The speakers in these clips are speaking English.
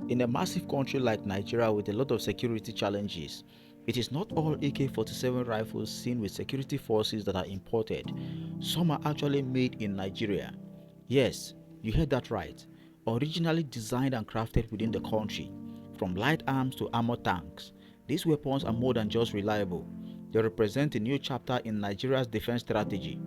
In a massive country like Nigeria with a lot of security challenges, it is not all AK-47 rifles seen with security forces that are imported. Some are actually made in Nigeria. Yes, you heard that right. Originally designed and crafted within the country. From light arms to armored tanks, these weapons are more than just reliable. They represent a new chapter in Nigeria's defense strategy.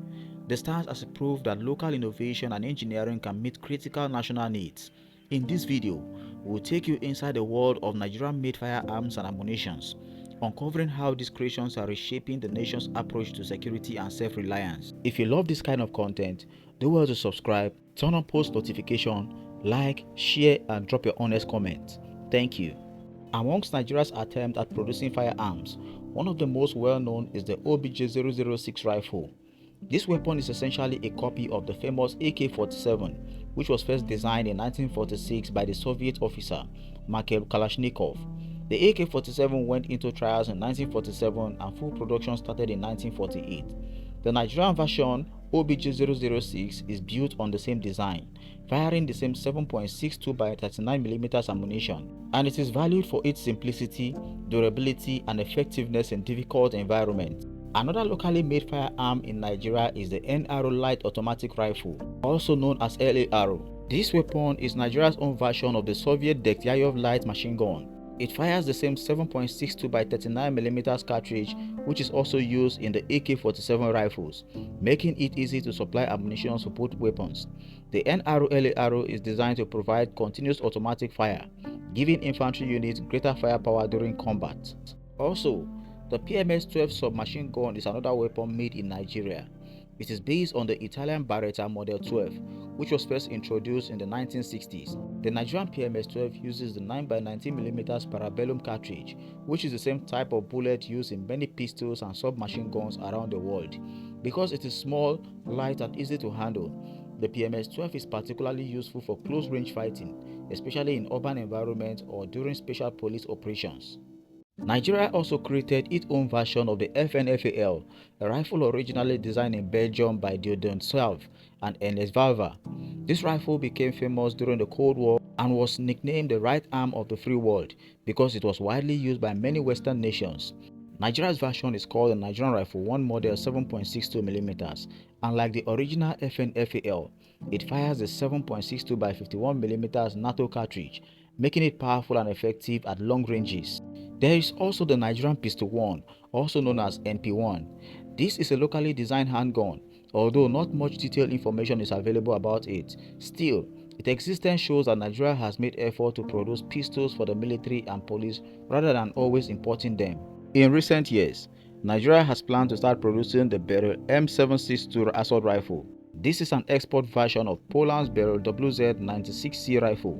They stand as a proof that local innovation and engineering can meet critical national needs. In this video, we will take you inside the world of Nigerian-made firearms and ammunitions, uncovering how these creations are reshaping the nation's approach to security and self-reliance. If you love this kind of content, do well to subscribe, turn on post notification, like, share, and drop your honest comment. Thank you. Amongst Nigeria's attempt at producing firearms, one of the most well-known is the OBJ-006 rifle. This weapon is essentially a copy of the famous AK-47, which was first designed in 1946 by the Soviet officer Mikhail Kalashnikov. The AK-47 went into trials in 1947 and full production started in 1948. The Nigerian version OBJ-006 is built on the same design, firing the same 7.62 by 39mm ammunition, and it is valued for its simplicity, durability, and effectiveness in difficult environments. Another locally made firearm in Nigeria is the NRO Light Automatic Rifle, also known as LARO. This weapon is Nigeria's own version of the Soviet Dektyarov light machine gun. It fires the same 7.62 by 39mm cartridge, which is also used in the AK-47 rifles, making it easy to supply ammunition for both weapons. The NRO LARO is designed to provide continuous automatic fire, giving infantry units greater firepower during combat. Also, the PMS-12 submachine gun is another weapon made in Nigeria. It is based on the Italian Beretta Model 12, which was first introduced in the 1960s. The Nigerian PMS-12 uses the 9x19mm Parabellum cartridge, which is the same type of bullet used in many pistols and submachine guns around the world. Because it is small, light, and easy to handle, the PMS-12 is particularly useful for close-range fighting, especially in urban environments or during special police operations. Nigeria also created its own version of the FNFAL, a rifle originally designed in Belgium by Dieudonné Salve and Ernest Valva. This rifle became famous during the Cold War and was nicknamed the right arm of the free world because it was widely used by many Western nations. Nigeria's version is called the Nigerian Rifle 1 model 7.62mm, and like the original FNFAL, it fires the 7.62 by 51mm NATO cartridge, making it powerful and effective at long ranges. There is also the Nigerian Pistol 1, also known as NP1. This is a locally designed handgun, although not much detailed information is available about it. Still, its existence shows that Nigeria has made effort to produce pistols for the military and police rather than always importing them. In recent years, Nigeria has planned to start producing the Beryl M762 assault rifle. This is an export version of Poland's Beryl WZ-96C rifle,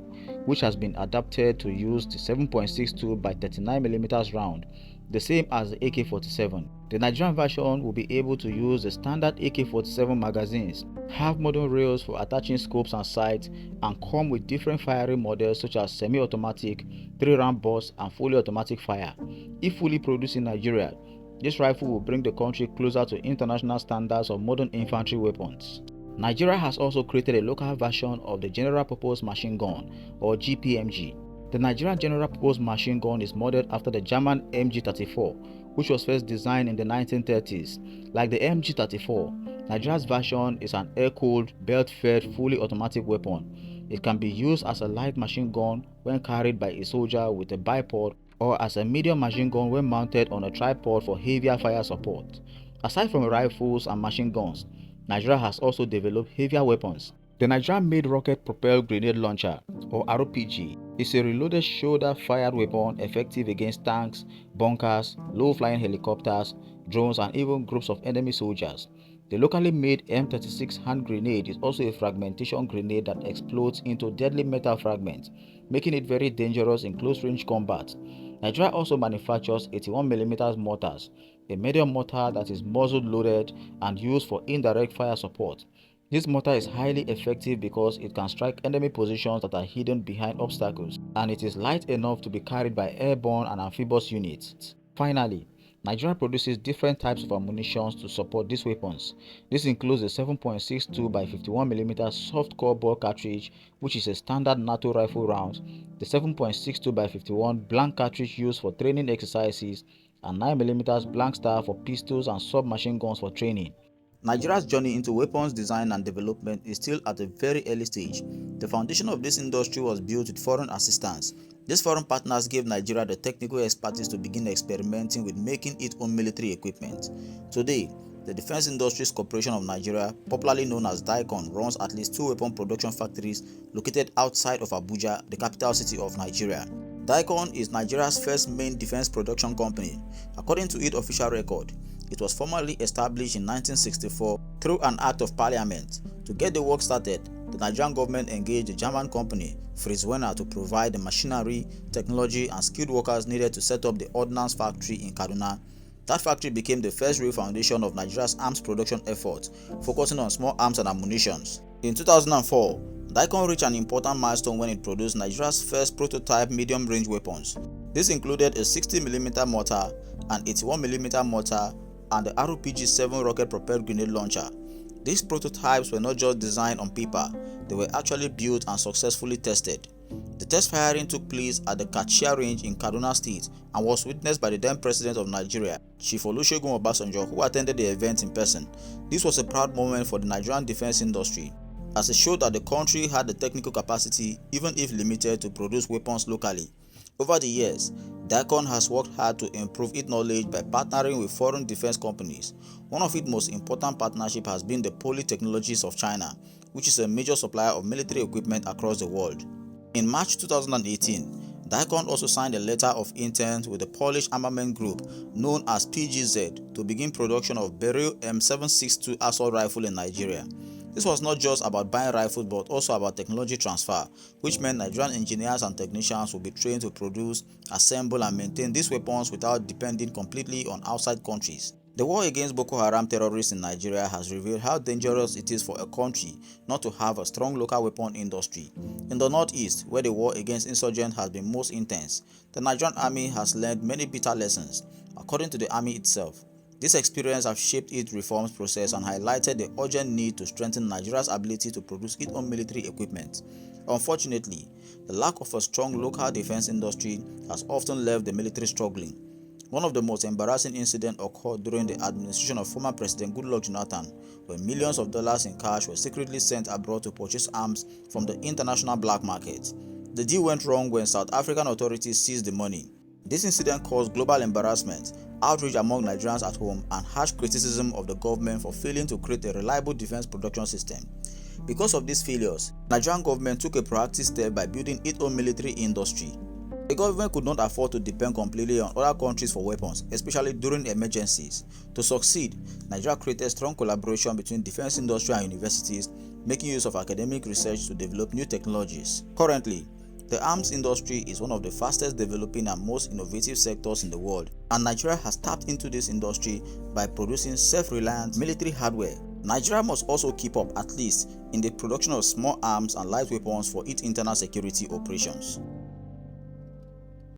which has been adapted to use the 7.62 by 39mm round, the same as the AK-47. The Nigerian version will be able to use the standard AK-47 magazines, have modern rails for attaching scopes and sights, and come with different firing models such as semi-automatic, 3-round burst, and fully automatic fire. If fully produced in Nigeria, this rifle will bring the country closer to international standards of modern infantry weapons. Nigeria has also created a local version of the General Purpose Machine Gun, or GPMG. The Nigerian General Purpose Machine Gun is modeled after the German MG34, which was first designed in the 1930s. Like the MG34, Nigeria's version is an air-cooled, belt-fed, fully automatic weapon. It can be used as a light machine gun when carried by a soldier with a bipod, or as a medium machine gun when mounted on a tripod for heavier fire support. Aside from rifles and machine guns, Nigeria has also developed heavier weapons. The Nigerian-made rocket-propelled grenade launcher, or RPG, is a reloaded shoulder-fired weapon effective against tanks, bunkers, low-flying helicopters, drones, and even groups of enemy soldiers. The locally made M36 hand grenade is also a fragmentation grenade that explodes into deadly metal fragments, making it very dangerous in close-range combat. Nigeria also manufactures 81mm mortars, a medium mortar that is muzzle-loaded and used for indirect fire support. This mortar is highly effective because it can strike enemy positions that are hidden behind obstacles, and it is light enough to be carried by airborne and amphibious units. Finally, Nigeria produces different types of ammunition to support these weapons. This includes the 7.62 by 51mm soft-core bore cartridge, which is a standard NATO rifle round, the 7.62 by 51 blank cartridge used for training exercises, and 9mm blank style for pistols and submachine guns for training. Nigeria's journey into weapons design and development is still at a very early stage. The foundation of this industry was built with foreign assistance. These foreign partners gave Nigeria the technical expertise to begin experimenting with making its own military equipment. Today, the Defense Industries Corporation of Nigeria, popularly known as DICON, runs at least 2 weapon production factories located outside of Abuja, the capital city of Nigeria. DICON is Nigeria's first main defense production company. According to its official record, it was formally established in 1964 through an act of parliament. To get the work started, the Nigerian government engaged the German company Frieswener to provide the machinery, technology, and skilled workers needed to set up the ordnance factory in Kaduna. That factory became the first real foundation of Nigeria's arms production efforts, focusing on small arms and ammunition. In 2004, DICON reached an important milestone when it produced Nigeria's first prototype medium-range weapons. This included a 60mm mortar, an 81mm mortar, and the RPG-7 rocket-propelled grenade launcher. These prototypes were not just designed on paper, they were actually built and successfully tested. The test firing took place at the Kachia range in Kaduna State and was witnessed by the then President of Nigeria, Chief Olusegun Obasanjo, who attended the event in person. This was a proud moment for the Nigerian defense industry, as it showed that the country had the technical capacity, even if limited, to produce weapons locally. Over the years, DICON has worked hard to improve its knowledge by partnering with foreign defense companies. One of its most important partnerships has been the Poly Technologies of China, which is a major supplier of military equipment across the world. In March 2018, DICON also signed a letter of intent with the Polish armament group known as PGZ to begin production of Beryl M762 assault rifle in Nigeria. This was not just about buying rifles but also about technology transfer, which meant Nigerian engineers and technicians would be trained to produce, assemble, and maintain these weapons without depending completely on outside countries. The war against Boko Haram terrorists in Nigeria has revealed how dangerous it is for a country not to have a strong local weapon industry. In the northeast, where the war against insurgents has been most intense, the Nigerian army has learned many bitter lessons. According to the army itself, this experience has shaped its reforms process and highlighted the urgent need to strengthen Nigeria's ability to produce its own military equipment. Unfortunately, the lack of a strong local defense industry has often left the military struggling. One of the most embarrassing incidents occurred during the administration of former President Goodluck Jonathan, when millions of dollars in cash were secretly sent abroad to purchase arms from the international black market. The deal went wrong when South African authorities seized the money. This incident caused global embarrassment, outrage among Nigerians at home, and harsh criticism of the government for failing to create a reliable defense production system. Because of these failures, the Nigerian government took a proactive step by building its own military industry. The government could not afford to depend completely on other countries for weapons, especially during emergencies. To succeed, Nigeria created strong collaboration between defense industry and universities, making use of academic research to develop new technologies. Currently, the arms industry is one of the fastest developing and most innovative sectors in the world, and Nigeria has tapped into this industry by producing self-reliant military hardware. Nigeria must also keep up, at least in the production of small arms and light weapons for its internal security operations.